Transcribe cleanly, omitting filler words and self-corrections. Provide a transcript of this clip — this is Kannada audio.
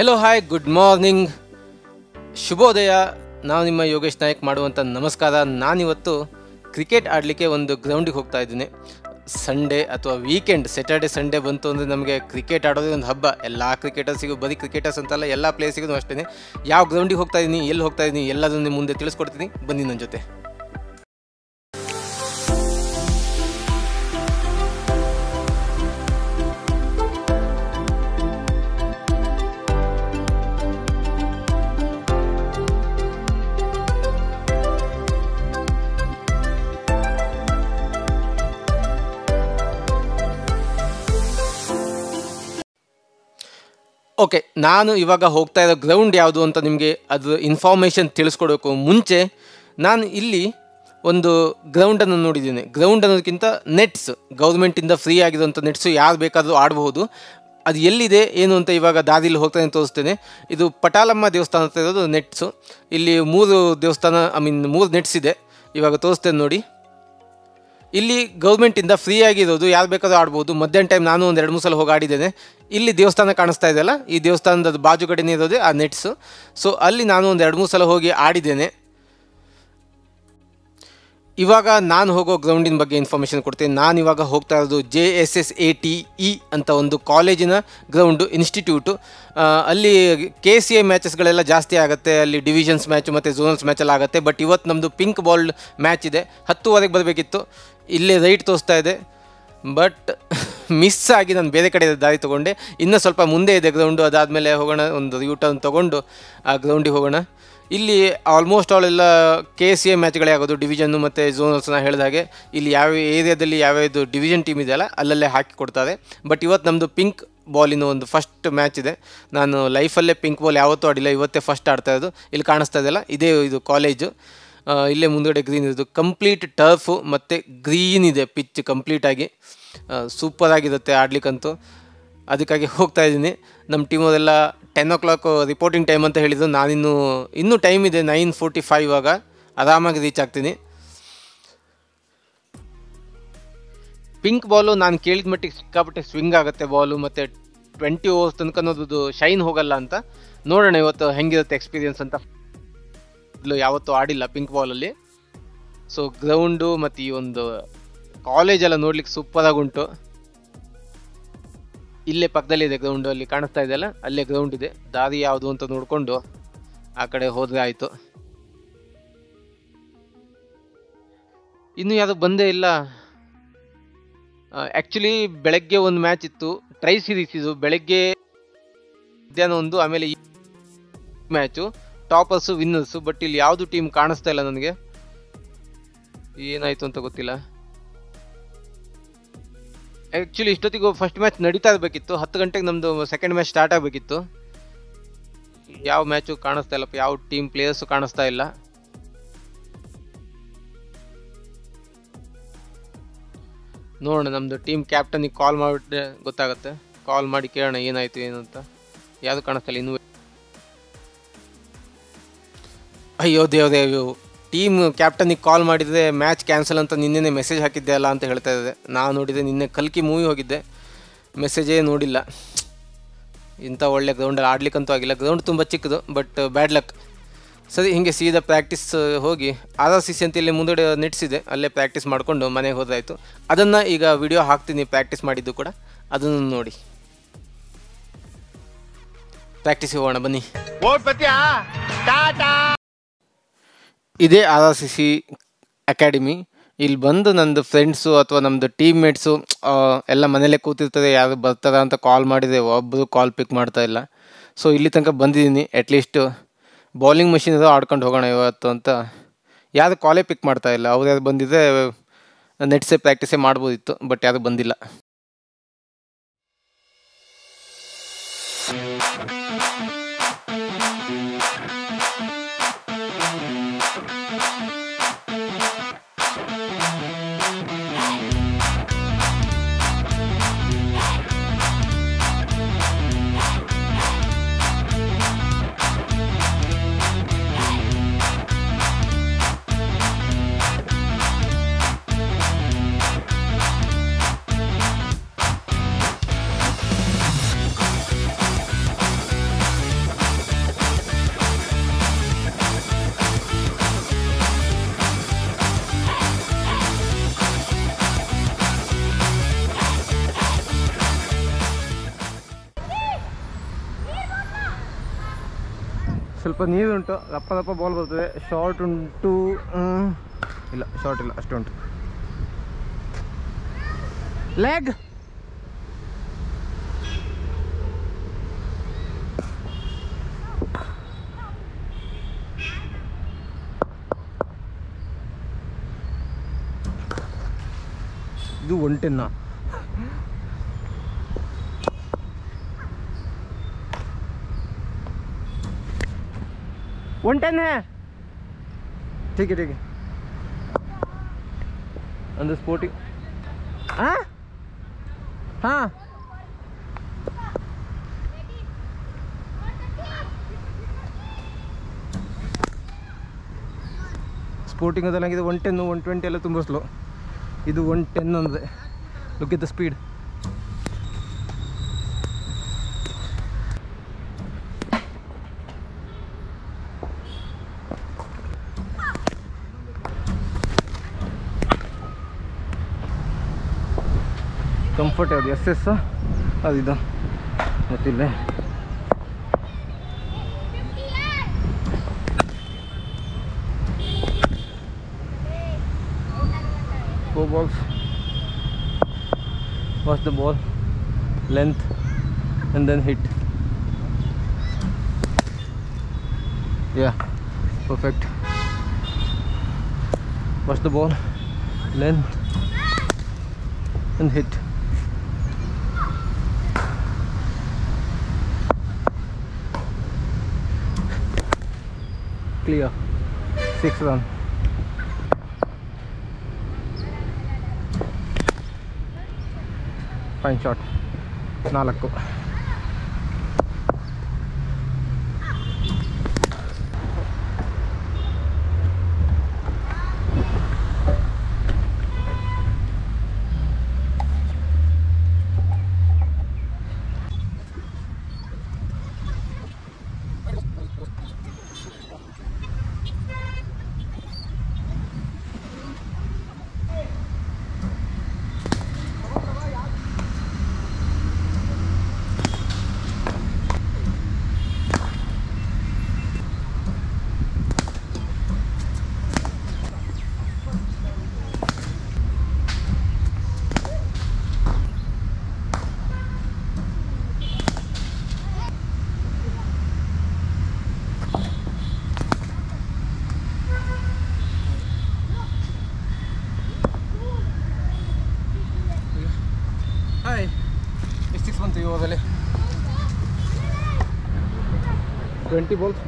ಹೆಲೋ ಹಾಯ್ ಗುಡ್ ಮಾರ್ನಿಂಗ್ ಶುಭೋದಯ. ನಾವು ನಿಮ್ಮ ಯೋಗೇಶ್ ನಾಯಕ್ ಮಾಡುವಂಥ ನಮಸ್ಕಾರ. ನಾನಿವತ್ತು ಕ್ರಿಕೆಟ್ ಆಡಲಿಕ್ಕೆ ಒಂದು ಗ್ರೌಂಡಿಗೆ ಹೋಗ್ತಾ ಇದ್ದೀನಿ. ಸಂಡೇ ಅಥವಾ ವೀಕೆಂಡ್, ಸ್ಯಾಟರ್ಡೆ ಸಂಡೇ ಬಂತು ಅಂದರೆ ನಮಗೆ ಕ್ರಿಕೆಟ್ ಆಡೋದೇ ಒಂದು ಹಬ್ಬ. ಎಲ್ಲ ಕ್ರಿಕೆಟರ್ಸಿಗೂ, ಬರೀ ಕ್ರಿಕೆಟರ್ಸ್ ಅಂತಲ್ಲ, ಎಲ್ಲ ಪ್ಲೇಯರ್ಸಿಗೂ ಅಷ್ಟೇ. ಯಾವ ಗ್ರೌಂಡಿಗೆ ಹೋಗ್ತಾ ಇದ್ದೀನಿ, ಎಲ್ಲಿ ಹೋಗ್ತಾ ಇದ್ದೀನಿ ಎಲ್ಲದನ್ನು ಮುಂದೆ ತಿಳಿಸ್ಕೊಡ್ತೀನಿ, ಬನ್ನಿ ನನ್ನ ಜೊತೆ. ಓಕೆ, ನಾನು ಇವಾಗ ಹೋಗ್ತಾ ಇರೋ ಗ್ರೌಂಡ್ ಯಾವುದು ಅಂತ ನಿಮಗೆ ಅದು ಇನ್ಫಾರ್ಮೇಷನ್ ತಿಳಿಸ್ಕೊಡೋಕ್ಕೂ ಮುಂಚೆ ನಾನು ಇಲ್ಲಿ ಒಂದು ಗ್ರೌಂಡನ್ನು ನೋಡಿದ್ದೀನಿ. ಗ್ರೌಂಡ್ ಅನ್ನೋದಕ್ಕಿಂತ ನೆಟ್ಸ್, ಗೌರ್ಮೆಂಟಿಂದ ಫ್ರೀ ಆಗಿರುವಂಥ ನೆಟ್ಸು, ಯಾರು ಬೇಕಾದರೂ ಆಡಬಹುದು. ಅದು ಎಲ್ಲಿದೆ ಏನು ಅಂತ ಇವಾಗ ದಾರಿಲಿ ಹೋಗ್ತಾನೆ ತೋರಿಸ್ತೇನೆ. ಇದು ಪಟಾಲಮ್ಮ ದೇವಸ್ಥಾನ ಅಂತ ಇರೋದು ನೆಟ್ಸು. ಇಲ್ಲಿ 3 ನೆಟ್ಸ್ ಇದೆ, ಇವಾಗ ತೋರಿಸ್ತೇನೆ ನೋಡಿ. ಇಲ್ಲಿ ಗೌರ್ಮೆಂಟಿಂದ ಫ್ರೀ ಆಗಿರೋದು, ಯಾರು ಬೇಕಾದರೂ ಆಡ್ಬೋದು. ಮಧ್ಯಾಹ್ನ ಟೈಮ್ ನಾನು ಒಂದು 2-3 ಸಲ ಹೋಗಿ ಆಡಿದ್ದೇನೆ. ಇಲ್ಲಿ ದೇವಸ್ಥಾನ ಕಾಣಿಸ್ತಾ ಇದೆಯಲ್ಲ, ಈ ದೇವಸ್ಥಾನದ ಬಾಜು ಕಡೆನೇ ಇರೋದೇ ಆ ನೆಟ್ಸು. ಸೊ ಅಲ್ಲಿ ನಾನು ಒಂದು 2-3 ಸಲ ಹೋಗಿ ಆಡಿದ್ದೇನೆ. ಇವಾಗ ನಾನು ಹೋಗೋ ಗ್ರೌಂಡಿನ ಬಗ್ಗೆ ಇನ್ಫಾರ್ಮೇಷನ್ ಕೊಡ್ತೇನೆ. ನಾನು ಇವಾಗ ಹೋಗ್ತಾ ಇರೋದು JSSATE ಅಂತ ಒಂದು ಕಾಲೇಜಿನ ಗ್ರೌಂಡು, ಇನ್ಸ್ಟಿಟ್ಯೂಟು. ಅಲ್ಲಿ KCA ಮ್ಯಾಚಸ್ಗಳೆಲ್ಲ ಜಾಸ್ತಿ ಆಗುತ್ತೆ. ಅಲ್ಲಿ ಡಿವಿಷನ್ಸ್ ಮ್ಯಾಚು ಮತ್ತು ಝೋನಲ್ಸ್ ಮ್ಯಾಚೆಲ್ಲ ಆಗುತ್ತೆ. ಬಟ್ ಇವತ್ತು ನಮ್ಮದು ಪಿಂಕ್ ಬಾಲ್ ಮ್ಯಾಚ್ ಇದೆ. 10:15ಕ್ಕೆ ಬರಬೇಕಿತ್ತು. ಇಲ್ಲೇ ರೈಟ್ ತೋರಿಸ್ತಾ ಇದೆ, ಬಟ್ ಮಿಸ್ ಆಗಿ ನಾನು ಬೇರೆ ಕಡೆ ದಾರಿ ತೊಗೊಂಡೆ. ಇನ್ನೂ ಸ್ವಲ್ಪ ಮುಂದೆ ಇದೆ ಗ್ರೌಂಡು. ಅದಾದಮೇಲೆ ಹೋಗೋಣ, ಒಂದು ಯೂಟರ್ನ್ ತೊಗೊಂಡು ಆ ಗ್ರೌಂಡಿಗೆ ಹೋಗೋಣ. ಇಲ್ಲಿ ಆಲ್ಮೋಸ್ಟ್ ಆಲ್ ಎಲ್ಲ KCA ಮ್ಯಾಚ್ಗಳೇ ಆಗೋದು, ಡಿವಿಷನ್ನು ಮತ್ತು ಝೋನಲ್ಸ್ನ ಹೇಳಿದಾಗೆ. ಇಲ್ಲಿ ಯಾವ ಏರಿಯಾದಲ್ಲಿ ಯಾವ್ಯಾವುದು ಡಿವಿಷನ್ ಟೀಮ್ ಇದೆಯಲ್ಲ ಅಲ್ಲಲ್ಲೇ ಹಾಕಿ ಕೊಡ್ತಾರೆ. ಬಟ್ ಇವತ್ತು ನಮ್ಮದು ಪಿಂಕ್ ಬಾಲಿನ ಒಂದು ಫಸ್ಟ್ ಮ್ಯಾಚ್ ಇದೆ. ನಾನು ಲೈಫಲ್ಲೇ ಪಿಂಕ್ ಬಾಲ್ ಯಾವತ್ತೂ ಆಡಿಲ್ಲ, ಇವತ್ತೇ ಫಸ್ಟ್ ಆಡ್ತಾ ಇರೋದು. ಇಲ್ಲಿ ಕಾಣಿಸ್ತಾ ಇದೆಯಲ್ಲ, ಇದೇ ಇದು ಕಾಲೇಜು. ಇಲ್ಲೇ ಮುಂದುಗಡೆ ಗ್ರೀನ್ ಇರೋದು, ಕಂಪ್ಲೀಟ್ ಟರ್ಫು ಮತ್ತು ಗ್ರೀನ್ ಇದೆ ಪಿಚ್ ಕಂಪ್ಲೀಟಾಗಿ. ಸೂಪರಾಗಿರುತ್ತೆ ಆಡ್ಲಿಕ್ಕಂತೂ. ಅದಕ್ಕಾಗಿ ಹೋಗ್ತಾ ಇದ್ದೀನಿ. ನಮ್ಮ ಟೀಮವರೆಲ್ಲ 10 o'clock ರಿಪೋರ್ಟಿಂಗ್ ಟೈಮ್ ಅಂತ ಹೇಳಿದ್ದು. ಇನ್ನೂ ಟೈಮ್ ಇದೆ, 9:45. ಇವಾಗ ಆರಾಮಾಗಿ ರೀಚ್ ಆಗ್ತೀನಿ. ಪಿಂಕ್ ಬಾಲು ನಾನು ಕೇಳಿದ ಮಟ್ಟಿಗೆ ಸಿಕ್ಕಾಪಟ್ಟೆ ಸ್ವಿಂಗ್ ಆಗುತ್ತೆ ಬಾಲು, ಮತ್ತು 20 overs ತನಕ ಅನ್ನೋದು ಶೈನ್ ಹೋಗಲ್ಲ ಅಂತ. ನೋಡೋಣ ಇವತ್ತು ಹೆಂಗಿರುತ್ತೆ ಎಕ್ಸ್ಪೀರಿಯನ್ಸ್ ಅಂತ. ಯಾವತ್ತೂ ಆಡಿಲ್ಲ ಪಿಂಕ್ ಬಾಲಲ್ಲಿ. ಸೊ ಗ್ರೌಂಡು ಮತ್ತು ಈ ಒಂದು ಕಾಲೇಜೆಲ್ಲ ನೋಡ್ಲಿಕ್ಕೆ ಸೂಪರಾಗಿ ಉಂಟು. ಇಲ್ಲೇ ಪಕ್ಕದಲ್ಲಿ ಇದೆ ಗ್ರೌಂಡು, ಅಲ್ಲಿ ಕಾಣಿಸ್ತಾ ಇದೆಯಲ್ಲ, ಅಲ್ಲೇ ಗ್ರೌಂಡ್ ಇದೆ. ದಾರಿ ಯಾವುದು ಅಂತ ನೋಡಿಕೊಂಡು ಆ ಕಡೆ ಹೋದರೆ ಆಯಿತು. ಇನ್ನೂ ಯಾವುದು ಬಂದೇ ಇಲ್ಲ. ಆ್ಯಕ್ಚುಲಿ ಬೆಳಗ್ಗೆ ಒಂದು ಮ್ಯಾಚ್ ಇತ್ತು, ಟ್ರೈ ಸೀರೀಸ್ ಇದು. ಬೆಳಗ್ಗೆ ಮಧ್ಯಾಹ್ನ ಒಂದು, ಆಮೇಲೆ ಈ ಮ್ಯಾಚು ಟಾಪರ್ಸು ವಿನ್ನರ್ಸು. ಬಟ್ ಇಲ್ಲಿ ಯಾವುದು ಟೀಮ್ ಕಾಣಿಸ್ತಾ ಇಲ್ಲ ನನಗೆ, ಏನಾಯಿತು ಅಂತ ಗೊತ್ತಿಲ್ಲ. ಆ್ಯಕ್ಚುಲಿ ಇಷ್ಟೊತ್ತಿಗೂ ಫಸ್ಟ್ ಮ್ಯಾಚ್ ನಡೀತಾ ಇರಬೇಕಿತ್ತು. 10 ಗಂಟೆಗೆ ನಮ್ಮದು ಸೆಕೆಂಡ್ ಮ್ಯಾಚ್ ಸ್ಟಾರ್ಟ್ ಆಗಬೇಕಿತ್ತು. ಯಾವ ಮ್ಯಾಚು ಕಾಣಿಸ್ತಾ ಇಲ್ಲಪ್ಪ, ಯಾವ ಟೀಮ್ ಪ್ಲೇಯರ್ಸು ಕಾಣಿಸ್ತಾ ಇಲ್ಲ. ನೋಡೋಣ, ನಮ್ಮದು ಟೀಮ್ ಕ್ಯಾಪ್ಟನಿಗೆ ಕಾಲ್ ಮಾಡಿಬಿಟ್ರೆ ಗೊತ್ತಾಗುತ್ತೆ. ಕಾಲ್ ಮಾಡಿ ಕೇಳೋಣ ಏನಾಯಿತು ಏನು ಅಂತ. ಯಾವುದು ಕಾಣಿಸ್ತಾ ಇಲ್ಲ ಇನ್ನೂ. ಅಯ್ಯೋ ದೇವ್ರು, ಟೀಮ್ ಕ್ಯಾಪ್ಟನಿಗೆ ಕಾಲ್ ಮಾಡಿದರೆ ಮ್ಯಾಚ್ ಕ್ಯಾನ್ಸಲ್ ಅಂತ ನಿನ್ನೆ ಮೆಸೇಜ್ ಹಾಕಿದ್ದೆ ಅಲ್ಲ ಅಂತ ಹೇಳ್ತಾ ಇದ್ದೆ. ನಾನು ನೋಡಿದೆ, ನಿನ್ನೆ ಕಲ್ಕಿ ಮೂವಿ ಹೋಗಿದ್ದೆ, ಮೆಸೇಜೇ ನೋಡಿಲ್ಲ. ಇಂಥ ಒಳ್ಳೆ ಗ್ರೌಂಡಲ್ಲಿ ಆಡ್ಲಿಕ್ಕಂತೂ ಆಗಿಲ್ಲ. ಗ್ರೌಂಡ್ ತುಂಬ ಚಿಕ್ಕದು, ಬಟ್ ಬ್ಯಾಡ್ ಲಕ್. ಸರಿ, ಹೀಗೆ ಸೀದಾ ಪ್ರಾಕ್ಟೀಸ್ ಹೋಗಿ RRCC ಅಂತ ಇಲ್ಲಿ ಮುಂದಡೆ ನೆಟ್ಸ್ ಇದೆ, ಅಲ್ಲೇ ಪ್ರಾಕ್ಟೀಸ್ ಮಾಡಿಕೊಂಡು ಮನೆಗೆ ಹೋದಾಯಿತು. ಅದನ್ನು ಈಗ ವಿಡಿಯೋ ಹಾಕ್ತೀನಿ, ಪ್ರಾಕ್ಟೀಸ್ ಮಾಡಿದ್ದು ಕೂಡ, ಅದನ್ನು ನೋಡಿ. ಪ್ರಾಕ್ಟೀಸ್ ಹೋಗೋಣ ಬನ್ನಿ. ಇದೇ RRCC ಅಕಾಡೆಮಿ. ಇಲ್ಲಿ ಬಂದು ನಂದು ಫ್ರೆಂಡ್ಸು ಅಥವಾ ನಮ್ಮದು ಟೀಮ್ ಮೇಟ್ಸು ಎಲ್ಲ ಮನೇಲೇ ಕೂತಿರ್ತಾರೆ. ಯಾರು ಬರ್ತಾರ ಅಂತ ಕಾಲ್ ಮಾಡಿದರೆ ಒಬ್ಬರು ಕಾಲ್ ಪಿಕ್ ಮಾಡ್ತಾ ಇಲ್ಲ. ಸೊ ಇಲ್ಲಿ ತನಕ ಬಂದಿದ್ದೀನಿ. ಅಟ್ಲೀಸ್ಟ್ ಬೌಲಿಂಗ್ ಮಷಿನ್ ಆಡ್ಕೊಂಡು ಹೋಗೋಣ ಇವತ್ತು ಅಂತ ಯಾರು ಕಾಲೇ ಪಿಕ್ ಮಾಡ್ತಾ ಇಲ್ಲ. ಅವ್ರು ಯಾರು ಬಂದಿದ್ದರೆ ನೆಟ್ಸೇ ಪ್ರಾಕ್ಟೀಸೇ ಮಾಡ್ಬೋದಿತ್ತು, ಬಟ್ ಯಾರು ಬಂದಿಲ್ಲ. ಸ್ವಲ್ಪ ನೀರುಂಟು, ದಪ್ಪ ದಪ್ಪ ಬಾಲ್ ಬರ್ತದೆ. ಶಾರ್ಟ್ ಉಂಟು, ಇಲ್ಲ ಶಾರ್ಟ್ ಇಲ್ಲ, ಅಷ್ಟು ಉಂಟು. ಲೆಗ್ ಇದು 110. है ठीक है अंदर स्पोर्टिंग. हाँ हाँ ಸ್ಪೋರ್ಟಿಂಗ್ ಅದೆಲ್ಲ 110 120 ಎಲ್ಲ ತುಂಬ ಸ್ಲೋ. ಇದು 110 ಅಂದರೆ look at the speed. Comfort ಯಾವುದು SS ಅದಿದು ಗೊತ್ತಿಲ್ಲ. Four balls. Watch the ball, length, and then hit. Yeah, perfect. Watch the ball, length, and hit. Clear. 6 run. Fine shot. 4. Hi, ಎಷ್ಟು 6 ಬಂತು ಇವಾಗಲೇ? 20 balls.